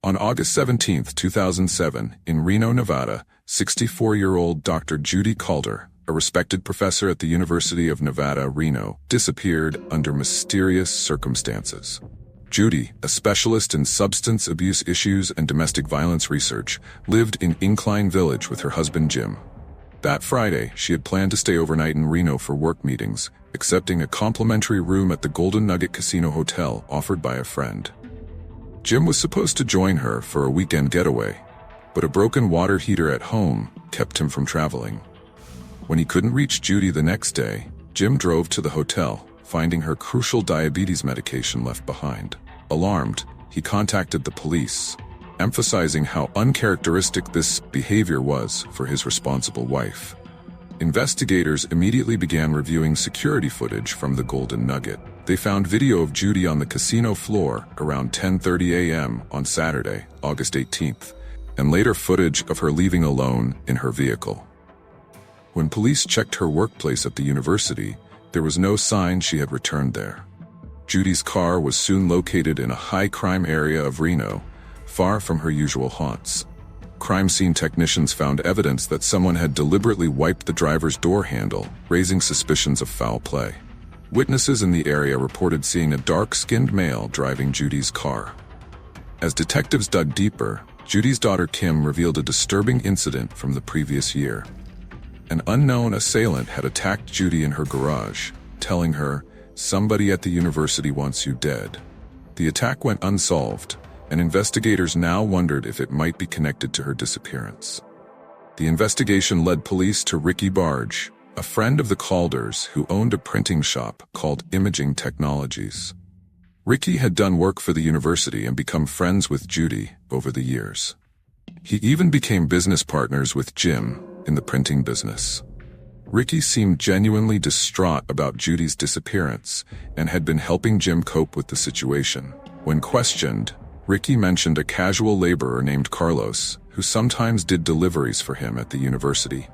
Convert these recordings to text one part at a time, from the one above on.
On August 17, 2007, in Reno, Nevada, 64-year-old Dr. Judy Calder, a respected professor at the University of Nevada, Reno, disappeared under mysterious circumstances. Judy, a specialist in substance abuse issues and domestic violence research, lived in Incline Village with her husband Jim. That Friday, she had planned to stay overnight in Reno for work meetings, accepting a complimentary room at the Golden Nugget Casino Hotel offered by a friend. Jim was supposed to join her for a weekend getaway, but a broken water heater at home kept him from traveling. When he couldn't reach Judy the next day, Jim drove to the hotel, finding her crucial diabetes medication left behind. Alarmed, he contacted the police, emphasizing how uncharacteristic this behavior was for his responsible wife. Investigators immediately began reviewing security footage from the Golden Nugget. They found video of Judy on the casino floor around 10:30 a.m. on Saturday, August 18th, and later footage of her leaving alone in her vehicle. When police checked her workplace at the university, there was no sign she had returned there. Judy's car was soon located in a high-crime area of Reno, far from her usual haunts. Crime scene technicians found evidence that someone had deliberately wiped the driver's door handle, raising suspicions of foul play. Witnesses in the area reported seeing a dark-skinned male driving Judy's car. As detectives dug deeper, Judy's daughter Kim revealed a disturbing incident from the previous year. An unknown assailant had attacked Judy in her garage, telling her, "Somebody at the university wants you dead." The attack went unsolved, and investigators now wondered if it might be connected to her disappearance. The investigation led police to Ricky Barge, a friend of the Calders who owned a printing shop called Imaging Technologies. Ricky had done work for the university and become friends with Judy over the years. He even became business partners with Jim in the printing business. Ricky seemed genuinely distraught about Judy's disappearance and had been helping Jim cope with the situation. When questioned, Ricky mentioned a casual laborer named Carlos, who sometimes did deliveries for him at the university.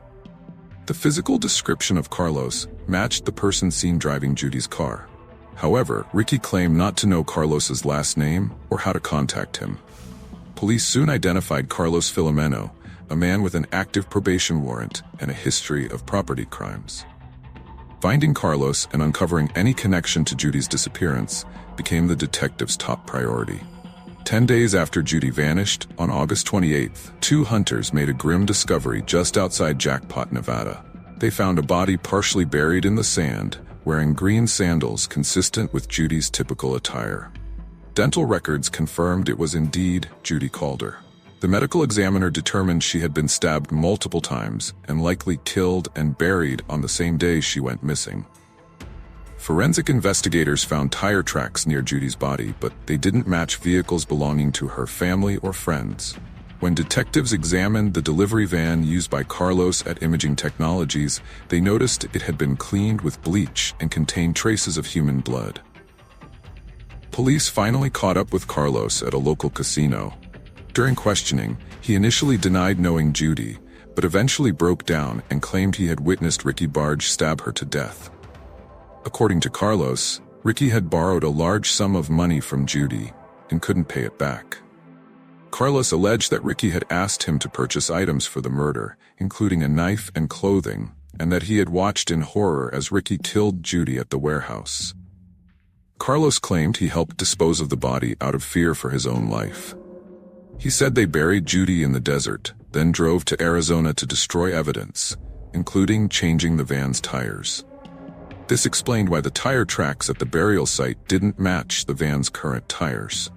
The physical description of Carlos matched the person seen driving Judy's car. However, Ricky claimed not to know Carlos's last name or how to contact him. Police soon identified Carlos Filomeno, a man with an active probation warrant and a history of property crimes. Finding Carlos and uncovering any connection to Judy's disappearance became the detectives' top priority. 10 days after Judy vanished, on August 28th, two hunters made a grim discovery just outside Jackpot, Nevada. They found a body partially buried in the sand, wearing green sandals consistent with Judy's typical attire. Dental records confirmed it was indeed Judy Calder. The medical examiner determined she had been stabbed multiple times and likely killed and buried on the same day she went missing. Forensic investigators found tire tracks near Judy's body, but they didn't match vehicles belonging to her family or friends. When detectives examined the delivery van used by Carlos at Imaging Technologies, they noticed it had been cleaned with bleach and contained traces of human blood. Police finally caught up with Carlos at a local casino. During questioning, he initially denied knowing Judy, but eventually broke down and claimed he had witnessed Ricky Barge stab her to death. According to Carlos, Ricky had borrowed a large sum of money from Judy and couldn't pay it back. Carlos alleged that Ricky had asked him to purchase items for the murder, including a knife and clothing, and that he had watched in horror as Ricky killed Judy at the warehouse. Carlos claimed he helped dispose of the body out of fear for his own life. He said they buried Judy in the desert, then drove to Arizona to destroy evidence, including changing the van's tires. This explained why the tire tracks at the burial site didn't match the van's current tires.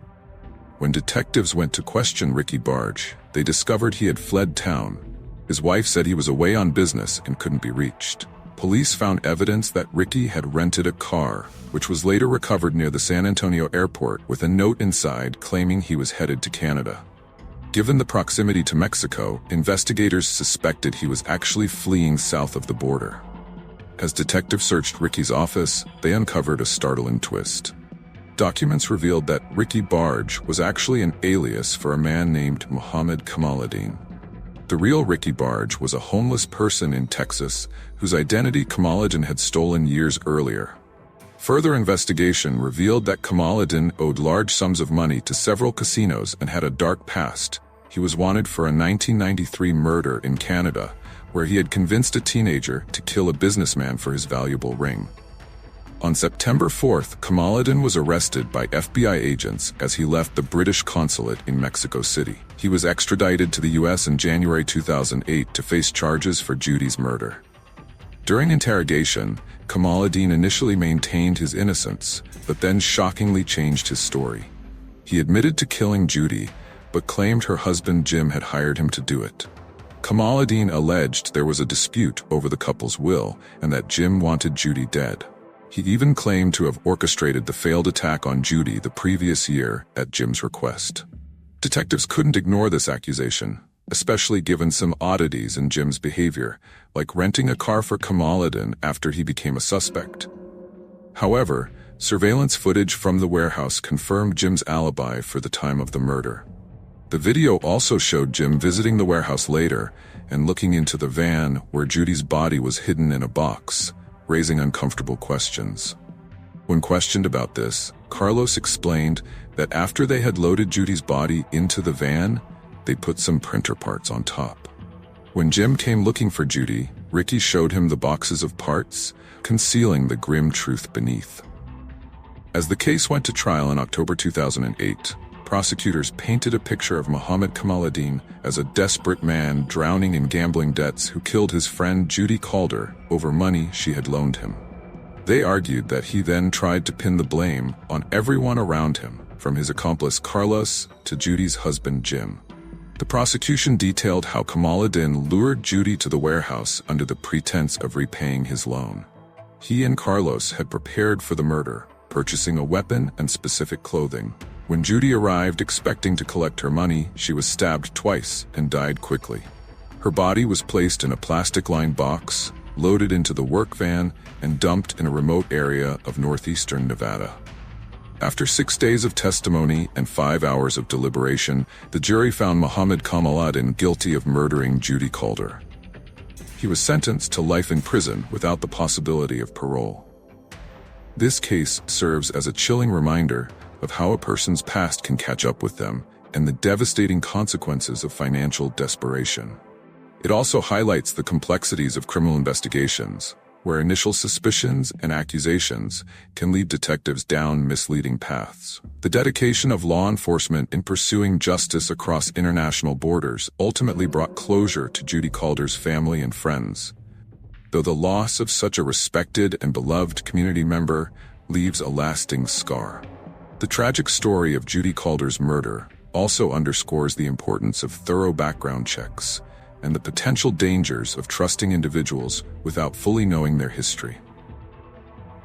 When detectives went to question Ricky Barge, they discovered he had fled town. His wife said he was away on business and couldn't be reached. Police found evidence that Ricky had rented a car, which was later recovered near the San Antonio airport with a note inside claiming he was headed to Canada. Given the proximity to Mexico, investigators suspected he was actually fleeing south of the border. As detectives searched Ricky's office, they uncovered a startling twist. Documents revealed that Ricky Barge was actually an alias for a man named Muhammad Kamaluddin. The real Ricky Barge was a homeless person in Texas whose identity Kamaluddin had stolen years earlier. Further investigation revealed that Kamaluddin owed large sums of money to several casinos and had a dark past. He was wanted for a 1993 murder in Canada, where he had convinced a teenager to kill a businessman for his valuable ring. On September 4th, Kamaluddin was arrested by FBI agents as he left the British consulate in Mexico City. He was extradited to the US in January 2008 to face charges for Judy's murder. During interrogation, Kamaluddin initially maintained his innocence, but then shockingly changed his story. He admitted to killing Judy, but claimed her husband Jim had hired him to do it. Kamaluddin alleged there was a dispute over the couple's will and that Jim wanted Judy dead. He even claimed to have orchestrated the failed attack on Judy the previous year at Jim's request. Detectives couldn't ignore this accusation, especially given some oddities in Jim's behavior, like renting a car for Kamaluddin after he became a suspect. However, surveillance footage from the warehouse confirmed Jim's alibi for the time of the murder. The video also showed Jim visiting the warehouse later and looking into the van where Judy's body was hidden in a box, raising uncomfortable questions. When questioned about this, Carlos explained that after they had loaded Judy's body into the van, they put some printer parts on top. When Jim came looking for Judy, Ricky showed him the boxes of parts, concealing the grim truth beneath. As the case went to trial in October 2008, prosecutors painted a picture of Muhammad Kamaluddin as a desperate man drowning in gambling debts who killed his friend Judy Calder over money she had loaned him. They argued that he then tried to pin the blame on everyone around him, from his accomplice Carlos to Judy's husband Jim. The prosecution detailed how Kamaluddin lured Judy to the warehouse under the pretense of repaying his loan. He and Carlos had prepared for the murder, purchasing a weapon and specific clothing. When Judy arrived expecting to collect her money, she was stabbed twice and died quickly. Her body was placed in a plastic-lined box, loaded into the work van, and dumped in a remote area of northeastern Nevada. After 6 days of testimony and 5 hours of deliberation, the jury found Muhammad Kamaluddin guilty of murdering Judy Calder. He was sentenced to life in prison without the possibility of parole. This case serves as a chilling reminder of how a person's past can catch up with them and the devastating consequences of financial desperation. It also highlights the complexities of criminal investigations, where initial suspicions and accusations can lead detectives down misleading paths. The dedication of law enforcement in pursuing justice across international borders ultimately brought closure to Judy Calder's family and friends, though the loss of such a respected and beloved community member leaves a lasting scar. The tragic story of Judy Calder's murder also underscores the importance of thorough background checks and the potential dangers of trusting individuals without fully knowing their history.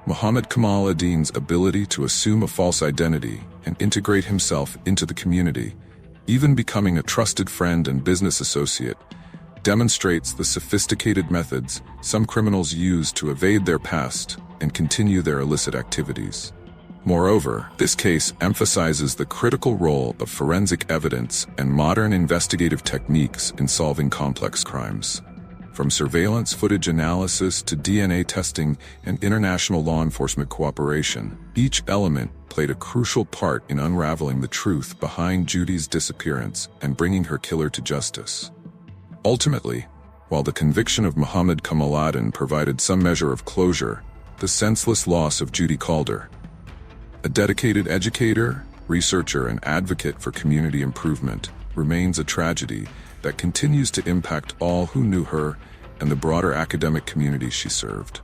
Muhammad Kamaluddin's ability to assume a false identity and integrate himself into the community, even becoming a trusted friend and business associate, demonstrates the sophisticated methods some criminals use to evade their past and continue their illicit activities. Moreover, this case emphasizes the critical role of forensic evidence and modern investigative techniques in solving complex crimes. From surveillance footage analysis to DNA testing and international law enforcement cooperation, each element played a crucial part in unraveling the truth behind Judy's disappearance and bringing her killer to justice. Ultimately, while the conviction of Muhammad Kamaluddin provided some measure of closure, the senseless loss of Judy Calder, a dedicated educator, researcher, and advocate for community improvement, remains a tragedy that continues to impact all who knew her and the broader academic community she served.